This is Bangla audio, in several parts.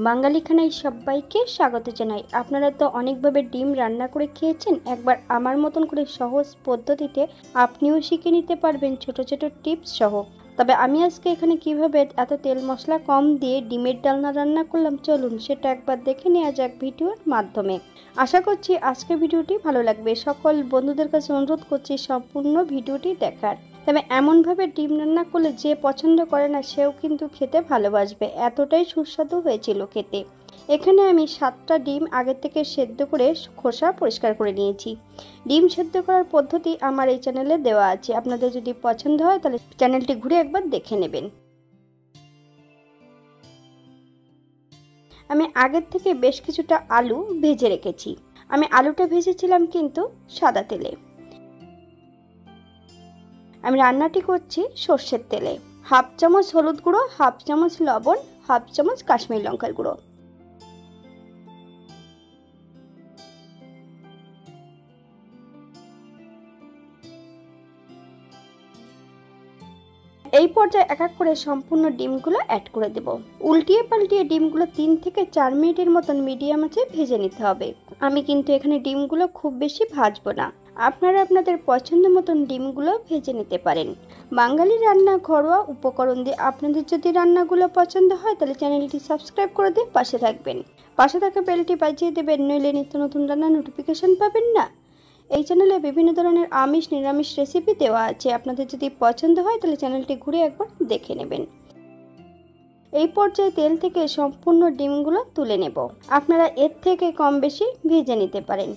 বাঙালি খানায় সবাইকে স্বাগত জানাই। আপনারা তো অনেকভাবে ডিম রান্না করে খেয়েছেন, একবার আমার মতন করে সহজ পদ্ধতিতে আপনিও শিখে নিতে পারবেন ছোট ছোট টিপস সহ। তবে আমি আজকে এখানে কিভাবে এত তেল মশলা কম দিয়ে ডিমের ডালনা রান্না করলাম, চলুন সেটা একবার দেখে নেওয়া যাক ভিডিওর মাধ্যমে। আশা করছি আজকের ভিডিওটি ভালো লাগবে। সকল বন্ধুদের কাছে অনুরোধ করছি সম্পূর্ণ ভিডিওটি দেখার। তবে এমনভাবে ডিম রান্না করলে যে পছন্দ করে না সেও কিন্তু খেতে ভালোবাসবে, এতটাই সুস্বাদু হয়েছিল খেতে। এখানে আমি 7টা ডিম আগে থেকে সেদ্ধ করে খোসা পরিষ্কার করে নিয়েছি। ডিম সেদ্ধ করার পদ্ধতি আমার এই চ্যানেলে দেওয়া আছে, আপনাদের যদি পছন্দ হয় তাহলে চ্যানেলটি ঘুরে একবার দেখে নেবেন। আমি আগের থেকে বেশ কিছুটা আলু ভেজে রেখেছি। আমি আলুটা ভেজেছিলাম কিন্তু সাদা তেলে। আমি রান্নাটি করছি সর্ষের তেলে। হাফ চামচ হলুদ গুঁড়ো, হাফ চামচ লবণ, হাফ চামচ কাশ্মীরি লঙ্কার গুঁড়ো। এই পর্যায়ে এক এক করে সম্পূর্ণ ডিমগুলো অ্যাড করে দেব। উল্টিয়ে পাল্টিয়ে ডিমগুলো 3 থেকে 4 মিনিটের মতন মিডিয়াম আঁচে ভেজে নিতে হবে। আমি কিন্তু এখানে ডিমগুলো খুব বেশি ভাজবো না, আপনারা আপনাদের পছন্দ মতন ডিমগুলো ভেজে নিতে পারেন। বাঙালি রান্না ঘরোয়া উপকরণ দিয়ে আপনাদের যদি রান্নাগুলো পছন্দ হয় তাহলে চ্যানেলটি সাবস্ক্রাইব করে দিয়ে পাশে থাকবেন। পাশে থাকা বেলটি বাজিয়ে দেবেন, নইলে নিত্য নতুন রান্নার নোটিফিকেশন পাবেন না। এই চ্যানেলে বিভিন্ন ধরনের আমিষ নিরামিষ রেসিপি দেওয়া আছে, আপনাদের যদি পছন্দ হয় তাহলে চ্যানেলটি ঘুরে একবার দেখে নেবেন। এই পর্যায়ে তেল থেকে সম্পূর্ণ ডিমগুলো তুলে নেব। আপনারা এর থেকে কম বেশি ভেজে নিতে পারেন।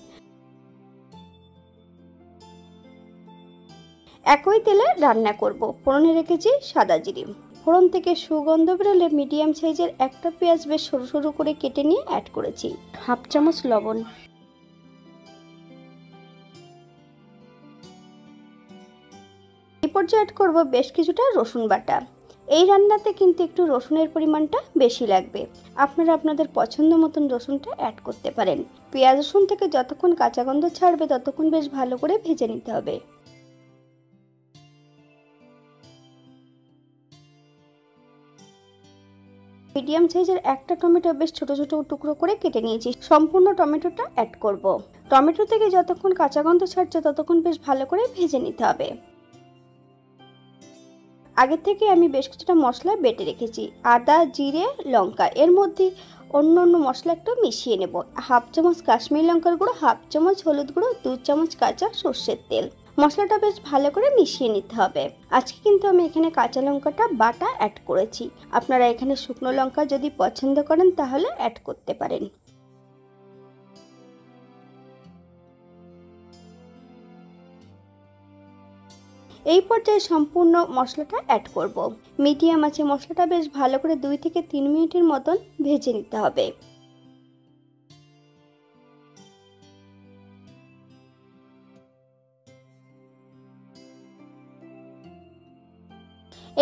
একই তেলে রান্না করব। ফোড়নে রেখেছি সাদা জিরে। ফোড়ন থেকে সুগন্ধ বেরোলে মিডিয়াম সাইজের একটা পেঁয়াজ বেশ সরু সরু করে কেটে নিয়ে অ্যাড করেছি। হাফ চামচ লবণ, এই পর্যায়ে অ্যাড করব বেশ কিছুটা রসুন বাটা। এই রান্নাতে কিন্তু একটু রসুনের পরিমাণটা বেশি লাগবে, আপনারা আপনাদের পছন্দ মতন রসুনটা অ্যাড করতে পারেন। পেঁয়াজ রসুন থেকে যতক্ষণ কাঁচা গন্ধ ছাড়বে ততক্ষণ বেশ ভালো করে ভেজে নিতে হবে। মিডিয়াম সাইজের একটা টমেটো বেশ ছোট ছোট টুকরো করে কেটে নিয়েছি, সম্পূর্ণ টমেটোটা অ্যাড করব। টমেটো থেকে যতক্ষণ কাঁচা গন্ধ ছাড়ছে ততক্ষণ বেশ ভালো করে ভেজে নিতে হবে। আগে থেকে আমি বেশ কিছুটা মশলা বেটে রেখেছি, আদা জিরে লঙ্কা, এর মধ্যে অন্য অন্য মশলা একটু মিশিয়ে নেব। হাফ চামচ কাশ্মীরি লঙ্কার গুঁড়ো, হাফ চামচ হলুদ গুঁড়ো, 2 চামচ কাঁচা সর্ষের তেল। মশলাটা বেশ ভালো করে মিশিয়ে নিতে হবে। আজকে কিন্তু আমি এখানে কাঁচা লঙ্কাটা বাটা অ্যাড করেছি, আপনারা এখানে শুকনো লঙ্কা যদি পছন্দ করেন তাহলে অ্যাড করতে পারেন। এই পর্যায়ে সম্পূর্ণ মশলাটা অ্যাড করব। মিডিয়াম আছে মশলাটা বেশ ভালো করে 2 থেকে 3 মিনিটের মতন ভেজে নিতে হবে।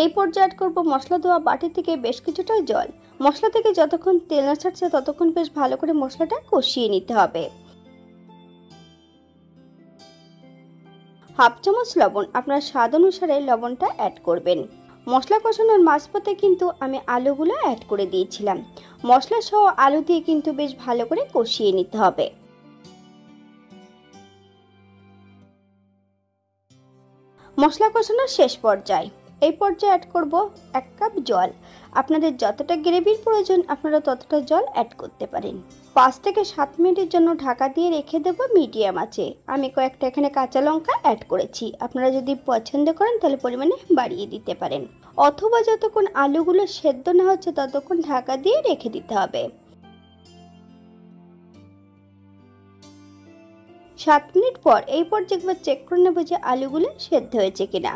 এই পর্যায়ে অ্যাড করব মশলা ধোয়া বাটি থেকে বেশ কিছুটা জল। মশলা থেকে যতক্ষণ তেল না ছাড়ছে ততক্ষণ বেশ ভালো করে মশলাটা কষিয়ে নিতে হবে। হাফ চামচ লবণ, আপনার স্বাদ অনুসারে লবণটা অ্যাড করবেন। মশলা কষানোর মাঝপথে কিন্তু আমি আলুগুলো অ্যাড করে দিয়েছিলাম। মশলা সহ আলু দিয়ে কিন্তু বেশ ভালো করে কষিয়ে নিতে হবে। মশলা কষানোর শেষ পর্যায়ে এই পর্যায়ে অ্যাড করব 1 কাপ জল। আপনাদের যতটা গ্রেভির প্রয়োজন আপনারা ততটা জল অ্যাড করতে পারেন। 5 থেকে 7 মিনিটের জন্য ঢাকা দিয়ে রেখে দেব মিডিয়াম আঁচে। আমি কয়েকটা এখানে কাঁচা লঙ্কা অ্যাড করেছি, আপনারা যদি পছন্দ করেন তাহলে পরিমাণে বাড়িয়ে দিতে পারেন, অথবা যতক্ষণ আলুগুলো সেদ্ধ না হচ্ছে ততক্ষণ ঢাকা দিয়ে রেখে দিতে হবে। 7 মিনিট পর এই পর্যায়ে একবার চেক করে নেব যে আলুগুলো সেদ্ধ হয়েছে কিনা।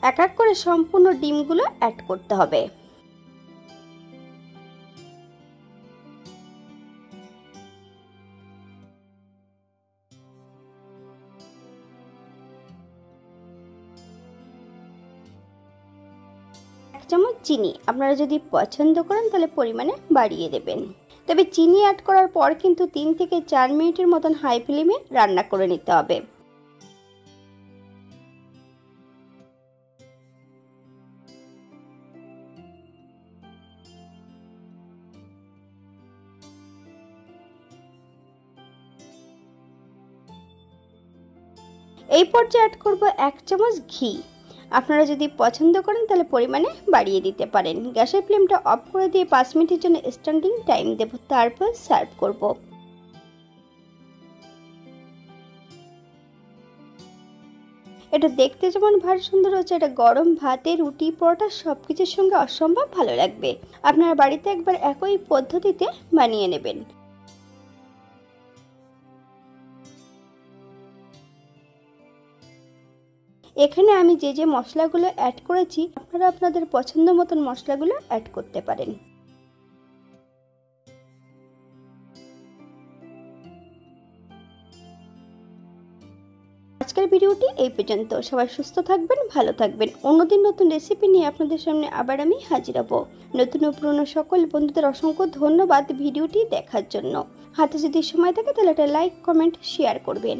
এক এক করে সম্পূর্ণ ডিমগুলো অ্যাড করতে হবে। এক চামচ চিনি, আপনারা যদি পছন্দ করেন তাহলে পরিমাণে বাড়িয়ে দেবেন। তবে চিনি অ্যাড করার পর কিন্তু 3 থেকে 4 মিনিটের মতন হাই ফ্লেমে রান্না করে নিতে হবে। এই পর্যায়ে অ্যাড করব 1 চামচ ঘি। আপনারা যদি পছন্দ করেন তাহলে পরিমাণে বাড়িয়ে দিতে পারেন। গ্যাসের ফ্লেমটা অফ করে দিয়ে 5 মিনিটের জন্য স্ট্যান্ডিং টাইম দেব, তারপর সার্ভ করব। এটা দেখতে যেমন ভারী সুন্দর হচ্ছে, এটা গরম ভাতে, রুটি, পরোটা সবকিছুর সঙ্গে অসম্ভব ভালো লাগবে। আপনারা বাড়িতে একবার একই পদ্ধতিতে বানিয়ে নেবেন। এখানে আমি যে মশলাগুলো অ্যাড করেছি, আপনারা আপনাদের পছন্দ মতন মশলাগুলো অ্যাড করতে পারেন। আজকের ভিডিওটি এই পর্যন্ত। সবাই সুস্থ থাকবেন, ভালো থাকবেন। অন্যদিন নতুন রেসিপি নিয়ে আপনাদের সামনে আবার আমি হাজির হব। নতুন ও পুরনো সকল বন্ধুদের অসংখ্য ধন্যবাদ ভিডিওটি দেখার জন্য। হাতে যদি সময় থাকে তাহলে একটা লাইক, কমেন্ট, শেয়ার করবেন।